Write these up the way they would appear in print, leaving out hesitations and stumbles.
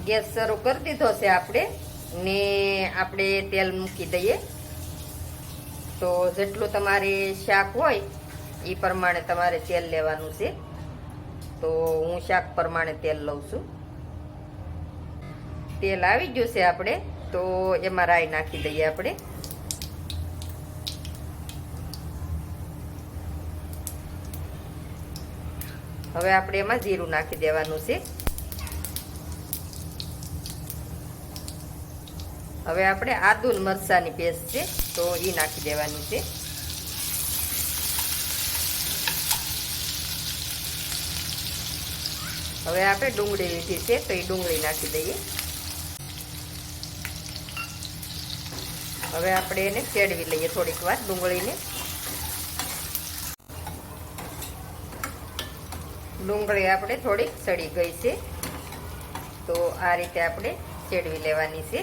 Gas શરૂ કરી દીધો છે આપણે ને આપણે તેલ મૂકી દઈએ. તો જેટલું તમારે શાક હોય એ પ્રમાણે તમારે તેલ લેવાનું છે. તો હું શાક પ્રમાણે તેલ લઉં છું. તેલ આવી ગયું છે આપણે, તો એમાં રાઈ નાખી દઈએ આપણે. હવે આપણે એમાં જીરું નાખી દેવાનું છે. હવે આપણે આદુ ને મરચાંની પેસ્ટ છે તો એ નાખી દેવાની છે. હવે આપણે ડુંગળી લીધી છે તો એ ડુંગળી નાખી દઈએ. હવે આપણે એને ચેડવી લઈએ થોડીક વાર ડુંગળીને. ડુંગળી આપણે થોડીક સડી ગઈ છે તો આ રીતે આપણે ચેડવી લેવાની છે.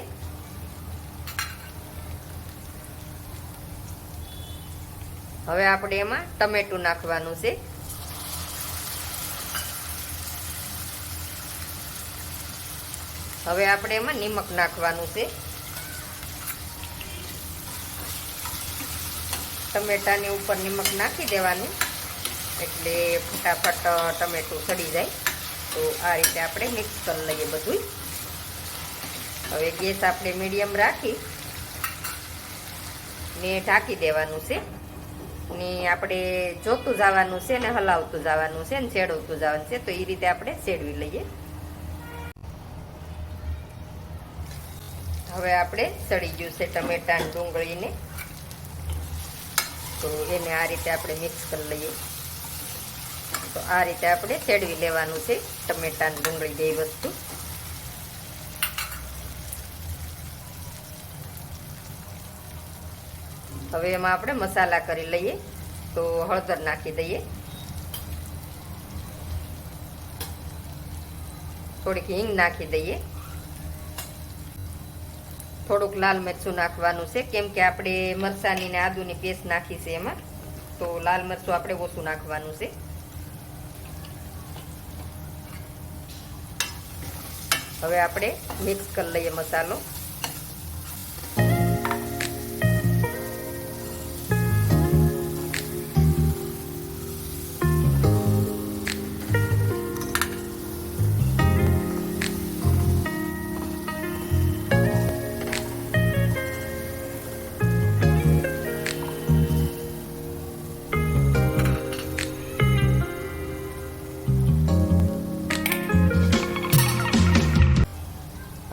હવે આપણે એમાં ટમેટું નાખવાનું છે. હવે આપણે એમાં નિમક નાખવાનું છે. ટમેટાની ઉપર નિમક નાખી દેવાનું એટલે ફટાફટ ટમેટું સડી જાય. તો આ રીતે આપણે મિક્સ કરી લઈએ બધું. હવે ગેસ આપણે મીડિયમ રાખી ને ઢાંકી દેવાનું છે. ને આપણે જોતું જવાનું છે ને હલાવતું જવાનું છે ને ચેડવતું જવાનું છે. તો એ રીતે આપણે ચેડવી લઈએ. હવે આપણે સડી ગયું છે ટમેટા અને ડુંગળીને, તો એને આ રીતે આપણે મિક્સ કરી લઈએ. તો આ રીતે આપણે ચેડવી લેવાનું છે ટમેટા અને ડુંગળી બે વસ્તુ. હવે એમાં આપણે મસાલા કરી લઈએ. તો હળદર નાખી દઈએ, થોડીક હિંગ નાખી દઈએ, થોડુંક લાલ મરચું નાખવાનું છે કેમ કે આપણે મરચાંની ને આદુની પેસ્ટ નાખી છે એમાં. તો લાલ મરચું આપણે ઓછું નાખવાનું છે. હવે આપણે મિક્સ કરી લઈએ મસાલો.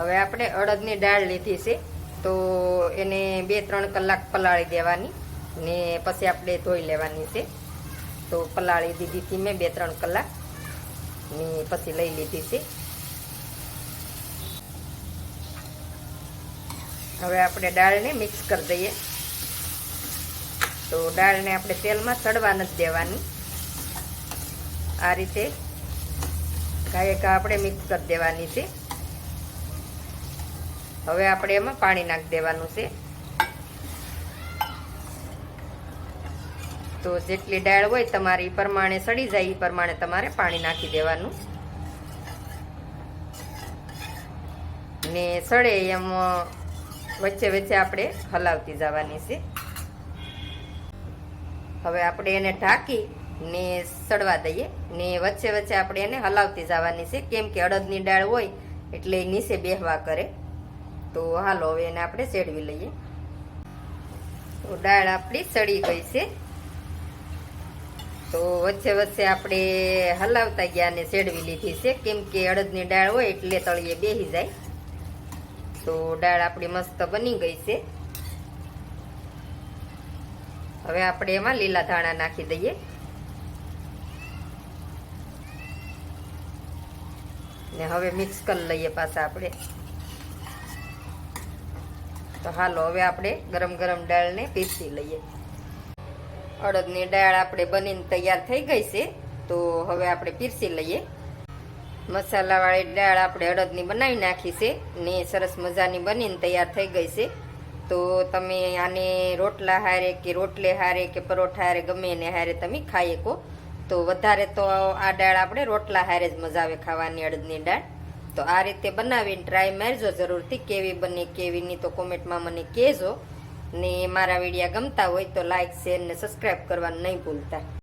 હવે આપણે અડદની દાળ લીધી છે તો એને 2-3 કલાક પલાળી દેવાની ને પછી આપણે ધોઈ લેવાની છે. તો પલાળી દીધી હતી મેં 2-3 કલાક ને પછી લઈ લીધી છે. હવે આપણે દાળને મિક્સ કરી દઈએ. તો દાળને આપણે તેલમાં સડવા નથી દેવાની. આ રીતે કાંઈ આપણે મિક્સ કરી દેવાની છે. હવે આપણે એમાં પાણી નાખી દેવાનું છે. તો જેટલી દાળ હોય તમારી પ્રમાણે સડી જાય એ પ્રમાણે તમારે પાણી નાખી દેવાનું ને સડે એમ વચ્ચે વચ્ચે આપણે હલાવતી જવાની છે. હવે આપણે એને ઢાંકી ને સડવા દઈએ ને વચ્ચે વચ્ચે આપણે એને હલાવતી જવાની છે કેમ કે અડદની દાળ હોય એટલે નીચે બેહવા કરે. તો હાલો હવે એને આપણે ચેડવી લઈએ. તો દાળ આપણી સડી ગઈ છે. તો વચ્ચે વચ્ચે આપણે હલાવતા ગયા ને ચેડવી લીધી છે કેમ કે અડદની દાળ હોય એટલે તળિયે બેસી જાય. તો દાળ આપણી મસ્ત બની ગઈ છે. હવે આપણે એમાં લીલા ધાણા નાખી દઈએ ને હવે મિક્સ કરી લઈએ પાછા આપણે. તો હાલો હવે આપણે ગરમ ગરમ દાળને પીસી લઈએ. અડદની દાળ આપણે બનીને તૈયાર થઈ ગઈ છે. તો હવે આપણે પીરસી લઈએ. મસાલાવાળી દાળ આપણે અડદની બનાવી નાખી છે ને સરસ મજાની બનીને તૈયાર થઈ ગઈ છે. તો તમે આને રોટલા હારે કે રોટલે હારે કે પરોઠા હારે ગમે એને હારે તમે ખાઈ શકો. તો વધારે તો આ દાળ આપણે રોટલા હારે જ મજા આવે ખાવાની, અડદની દાળ. તો આ રીતે બનાવીને ટ્રાય મારજો જરૂરથી, કેવી બની કેવી નહીં તો કોમેન્ટમાં મને કહેજો. ને મારા વિડીયા ગમતા હોય તો લાઈક શેર ને સબસ્ક્રાઈબ કરવાનું નહીં ભૂલતા.